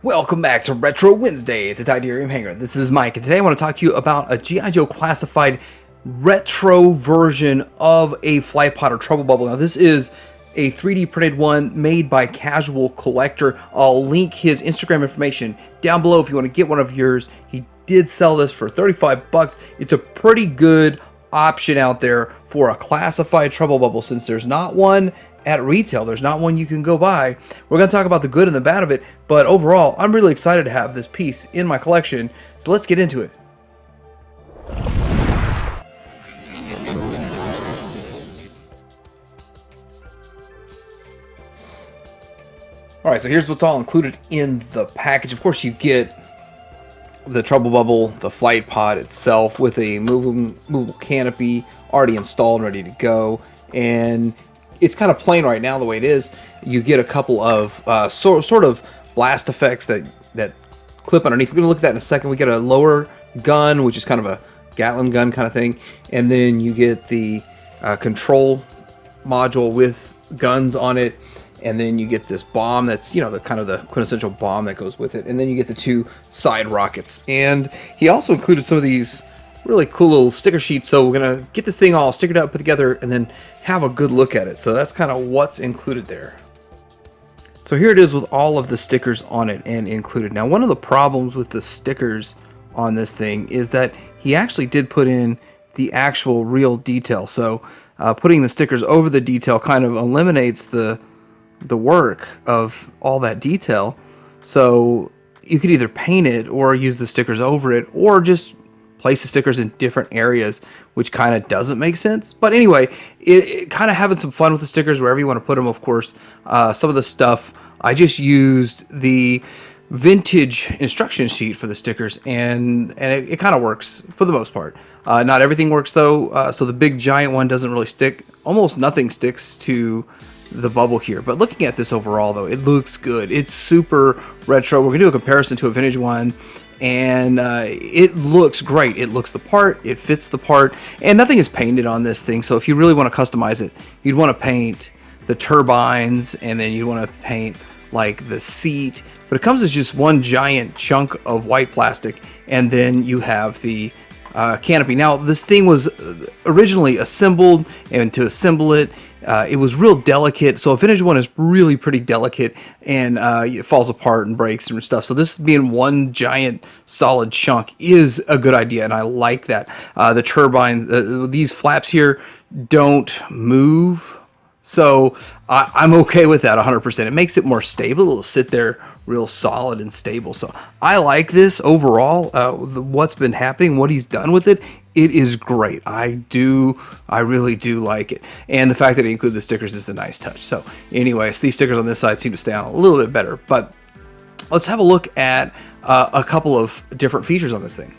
Welcome back to Retro Wednesday at the Titanium Hangar. This is Mike, and today I want to talk to you about a G.I. Joe classified retro version of a flight pod or trouble bubble. Now, this is a 3D printed one made by Kasual Collector. I'll link his Instagram information down below if you want to get one of yours. He did sell this for 35 bucks. It's a pretty good option out there for a classified trouble bubble since there's not one at retail. There's not one you can go buy. We're going to talk about the good and the bad of it, but overall, I'm really excited to have this piece in my collection. So let's get into it. All right, so here's what's all included in the package. Of course, you get the trouble bubble, the flight pod itself with a movable canopy already installed and ready to go. And it's kind of plain right now the way it is. You get a couple of sort of blast effects that clip underneath. We're going to look at that in a second. We get a lower gun, which is kind of a Gatling gun kind of thing. And then you get the control module with guns on it. And then you get this bomb that's, you know, the kind of the quintessential bomb that goes with it. And then you get the two side rockets. And he also included some of these really cool little sticker sheets. So we're going to get this thing all stickered out, put together, and then have a good look at it. So that's kind of what's included there. So here it is with all of the stickers on it and included. Now, one of the problems with the stickers on this thing is that he actually did put in the actual real detail. So putting the stickers over the detail kind of eliminates the work of all that detail. So you could either paint it or use the stickers over it, or just place the stickers in different areas, which kind of doesn't make sense. But anyway, it kind of having some fun with the stickers wherever you want to put them. Of course, some of the stuff I just used the vintage instruction sheet for the stickers, and it kind of works for the most part. Not everything works though. So the big giant one doesn't really stick. Almost nothing sticks to the bubble here. But looking at this overall though, it looks good. It's super retro. We're gonna do a comparison to a vintage one, and it looks great. It looks the part, it fits the part, and nothing is painted on this thing. So if you really want to customize it, you'd want to paint the turbines, and then you want to paint like the seat. But it comes as just one giant chunk of white plastic, and then you have the canopy. Now, this thing was originally assembled, and to assemble it, it was real delicate. So a vintage one is really pretty delicate, and it falls apart and breaks and stuff. So this being one giant solid chunk is a good idea, and I like that. The turbine, these flaps here don't move, so I'm okay with that 100%. It makes it more stable. It'll sit there real solid and stable. So I like this overall. What's been happening, what he's done with it, it is great. I really do like it. And the fact that he included the stickers is a nice touch. So anyways, these stickers on this side seem to stay on a little bit better. But let's have a look at a couple of different features on this thing.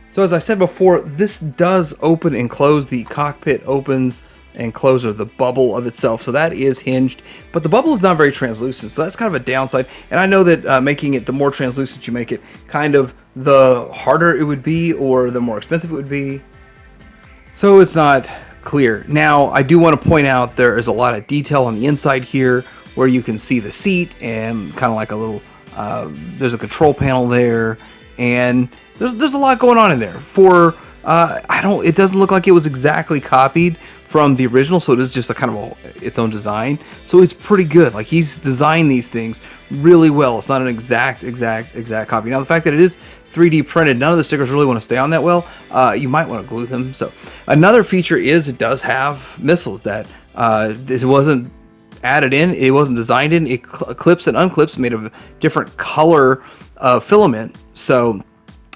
So as I said before, this does open and close. The cockpit opens and close, or the bubble of itself, so that is hinged, but the bubble is not very translucent, so that's kind of a downside. And I know that making it, the more translucent you make it, kind of the harder it would be, or the more expensive it would be, so it's not clear. Now, I do want to point out there is a lot of detail on the inside here where you can see the seat, and kind of like a little there's a control panel there, and there's a lot going on in there. For it doesn't look like it was exactly copied from the original, so it is just a kind of its own design. So it's pretty good. Like, he's designed these things really well. It's not an exact copy. Now, the fact that it is 3D printed, none of the stickers really want to stay on that well. You might want to glue them. So another feature is it does have missiles that it wasn't added in, it wasn't designed in. It clips and unclips made of different color filament. So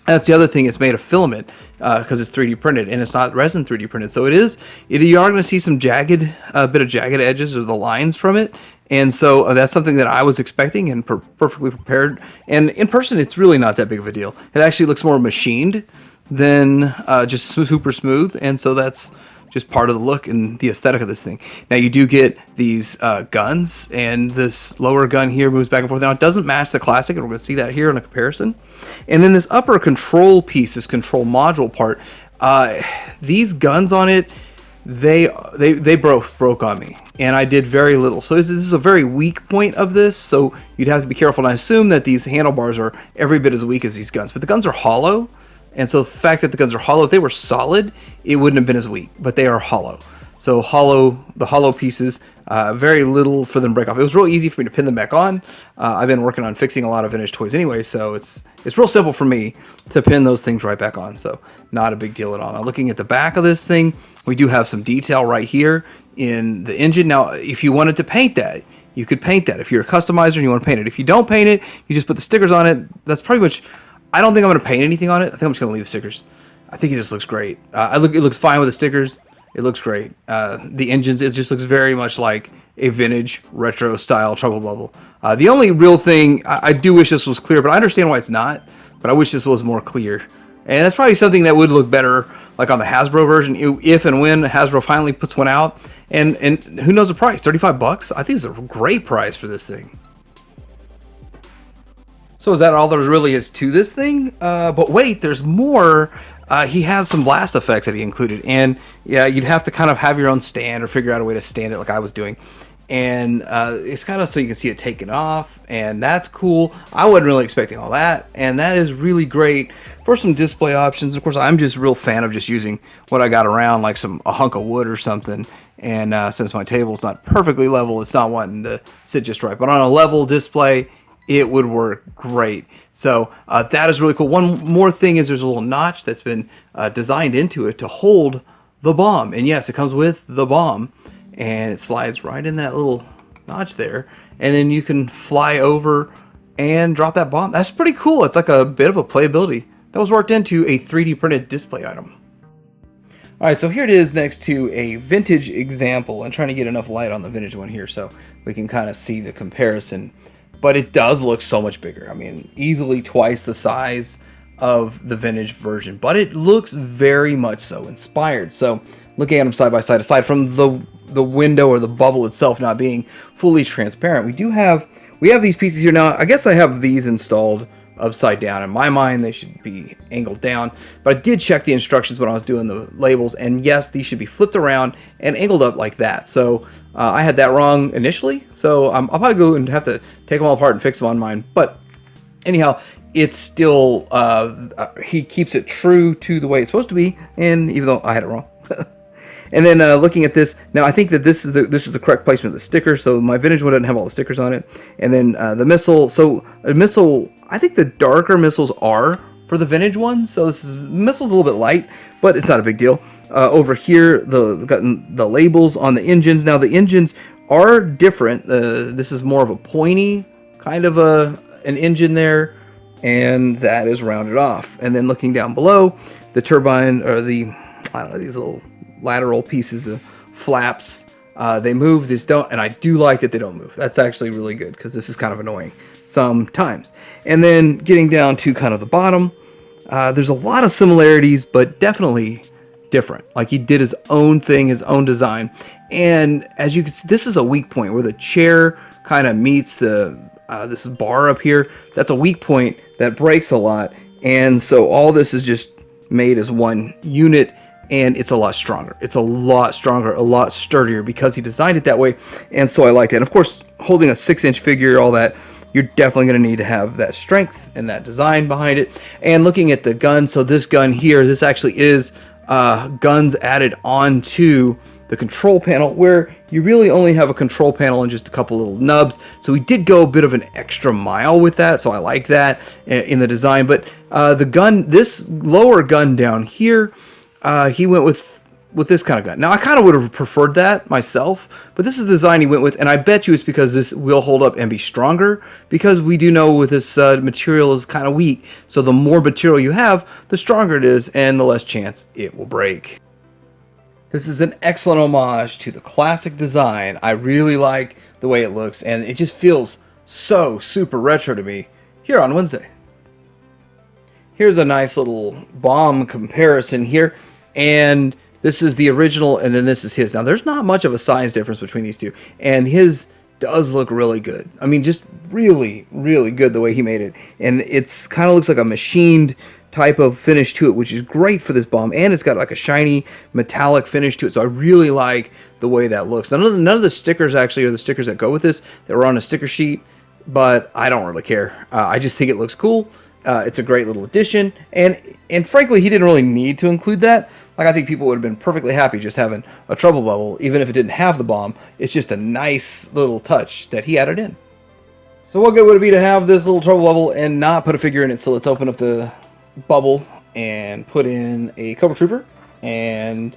that's the other thing, it's made of filament because it's 3D printed, and it's not resin 3D printed. So you are going to see some bit of jagged edges, or the lines from it. And so that's something that I was expecting and perfectly prepared. And in person, it's really not that big of a deal. It actually looks more machined than just super smooth. And so that's just part of the look and the aesthetic of this thing. Now, you do get these guns, and this lower gun here moves back and forth. Now, it doesn't match the classic, and we're going to see that here in a comparison. And then this upper control piece, this control module part, these guns on it, they broke on me, and I did very little. So this is a very weak point of this, so you'd have to be careful. And I assume that these handlebars are every bit as weak as these guns, but the guns are hollow, and so the fact that the guns are hollow, if they were solid, it wouldn't have been as weak, but they are hollow. So the hollow pieces, very little for them to break off. It was real easy for me to pin them back on. I've been working on fixing a lot of vintage toys anyway, so it's real simple for me to pin those things right back on. So not a big deal at all. Now looking at the back of this thing, we do have some detail right here in the engine. Now, if you wanted to paint that, you could paint that. If you're a customizer and you want to paint it. If you don't paint it, you just put the stickers on it. That's pretty much. I don't think I'm going to paint anything on it. I think I'm just going to leave the stickers. I think it just looks great. It looks fine with the stickers. It looks great. The engines, it just looks very much like a vintage retro style Trouble Bubble. The only real thing, I do wish this was clear, but I understand why it's not, but I wish this was more clear. And that's probably something that would look better like on the Hasbro version, if and when Hasbro finally puts one out. And who knows the price, 35 bucks? I think it's a great price for this thing. So is that all there really is to this thing? But wait, there's more. He has some blast effects that he included, and yeah, you'd have to kind of have your own stand or figure out a way to stand it like I was doing. And it's kind of so you can see it taken off, and that's cool. I wasn't really expecting all that, and that is really great for some display options. Of course, I'm just a real fan of just using what I got around, like a hunk of wood or something. And since my table's not perfectly level, it's not wanting to sit just right. But on a level display, it would work great. So that is really cool. One more thing is there's a little notch that's been designed into it to hold the bomb. And yes, it comes with the bomb, and it slides right in that little notch there. And then you can fly over and drop that bomb. That's pretty cool. It's like a bit of a playability that was worked into a 3D printed display item. All right, so here it is next to a vintage example. I'm trying to get enough light on the vintage one here so we can kind of see the comparison. But it does look so much bigger. I mean, easily twice the size of the vintage version, but it looks very much so inspired. So looking at them side by side, aside from the window or the bubble itself not being fully transparent, we have these pieces here. Now, I guess I have these installed upside down. In my mind, they should be angled down, but I did check the instructions when I was doing the labels, and yes, these should be flipped around and angled up like that. So I had that wrong initially, so I'll probably go and have to take them all apart and fix them on mine. But anyhow, it's still he keeps it true to the way it's supposed to be, and even though I had it wrong. And then looking at this, now I think that this is the correct placement of the sticker. So my vintage one doesn't have all the stickers on it. And then the missile. So a missile, I think the darker missiles are for the vintage one. So missile's a little bit light, but it's not a big deal. Over here, the labels on the engines. Now the engines are different. This is more of a pointy kind of an engine there, and that is rounded off. And then looking down below, the turbine or these little lateral pieces, the flaps, they move. This don't, and I do like that they don't move. That's actually really good because this is kind of annoying sometimes. And then getting down to kind of the bottom, there's a lot of similarities, but definitely different. Like he did his own thing, his own design. And as you can see, this is a weak point where the chair kind of meets this bar up here. That's a weak point that breaks a lot. And so all this is just made as one unit, and it's a lot stronger. It's a lot stronger, a lot sturdier because he designed it that way. And so I like that. And of course, holding a 6-inch figure, all that, you're definitely going to need to have that strength and that design behind it. And looking at the gun, so this gun here, this actually is guns added onto the control panel, where you really only have a control panel and just a couple little nubs. So we did go a bit of an extra mile with that, so I like that in the design. But the gun, this lower gun down here, he went with this kind of gun. Now, I kind of would have preferred that myself, but this is the design he went with, and I bet you it's because this will hold up and be stronger, because we do know with this material is kind of weak. So the more material you have, the stronger it is, and the less chance it will break. This is an excellent homage to the classic design. I really like the way it looks, and it just feels so super retro to me here on Wednesday. Here's a nice little bomb comparison here, and this is the original, and then this is his. Now, there's not much of a size difference between these two, and his does look really good. I mean, just really, really good the way he made it. And it's kind of looks like a machined type of finish to it, which is great for this bomb, and it's got like a shiny metallic finish to it, so I really like the way that looks. None of the stickers actually are the stickers that go with this that were on a sticker sheet, but I don't really care. I just think it looks cool. It's a great little addition, and frankly, he didn't really need to include that. Like, I think people would have been perfectly happy just having a trouble bubble, even if it didn't have the bomb. It's just a nice little touch that he added in. So what good would it be to have this little trouble bubble and not put a figure in it? So let's open up the bubble and put in a Cobra Trooper. And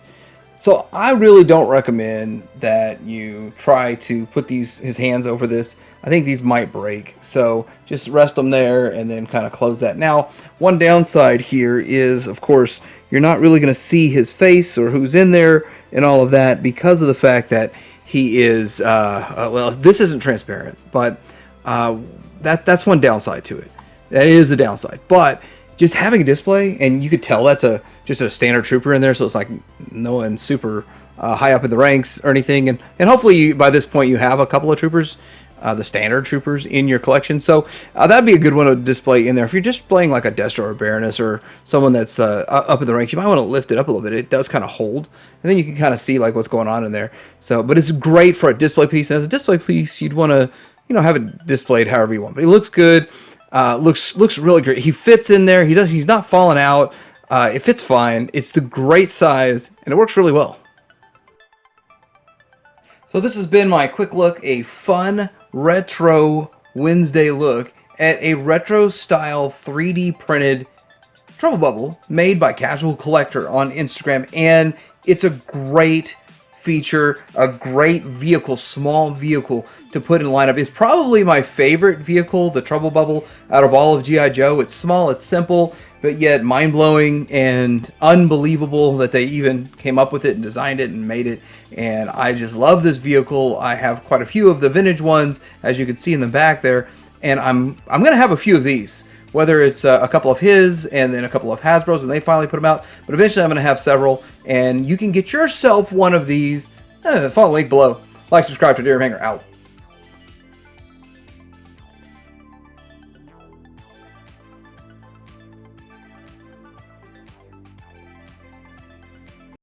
so I really don't recommend that you try to put his hands over this. I think these might break, so just rest them there and then kind of close that. Now, one downside here is, of course, you're not really going to see his face or who's in there and all of that because of the fact that he is, well, this isn't transparent, but that's one downside to it. That is a downside, but just having a display, and you could tell that's just a standard trooper in there, so it's like no one super high up in the ranks or anything, and hopefully by this point you have a couple of troopers, the standard troopers in your collection, so that'd be a good one to display in there. If you're just playing like a Destro or Baroness or someone that's up in the ranks, you might want to lift it up a little bit. It does kind of hold, and then you can kind of see like what's going on in there. So, but it's great for a display piece, and as a display piece, you'd want to have it displayed however you want. But it looks good. Looks really great. He fits in there. He's not falling out. It fits fine. It's the great size, and it works really well. So this has been my quick look, a fun retro Wednesday look at a retro style 3D printed trouble bubble made by Kasual Collector on Instagram, and it's a great feature, a great vehicle, small vehicle to put in lineup. It's probably my favorite vehicle, the trouble bubble, out of all of G.I. Joe. It's small, it's simple, but yet mind-blowing and unbelievable that they even came up with it and designed it and made it. And I just love this vehicle. I have quite a few of the vintage ones, as you can see in the back there, and I'm gonna have a few of these, whether it's a couple of his and then a couple of Hasbro's when they finally put them out, but eventually I'm gonna have several, and you can get yourself one of these. Follow the link below. Like, subscribe to Deer Hanger out.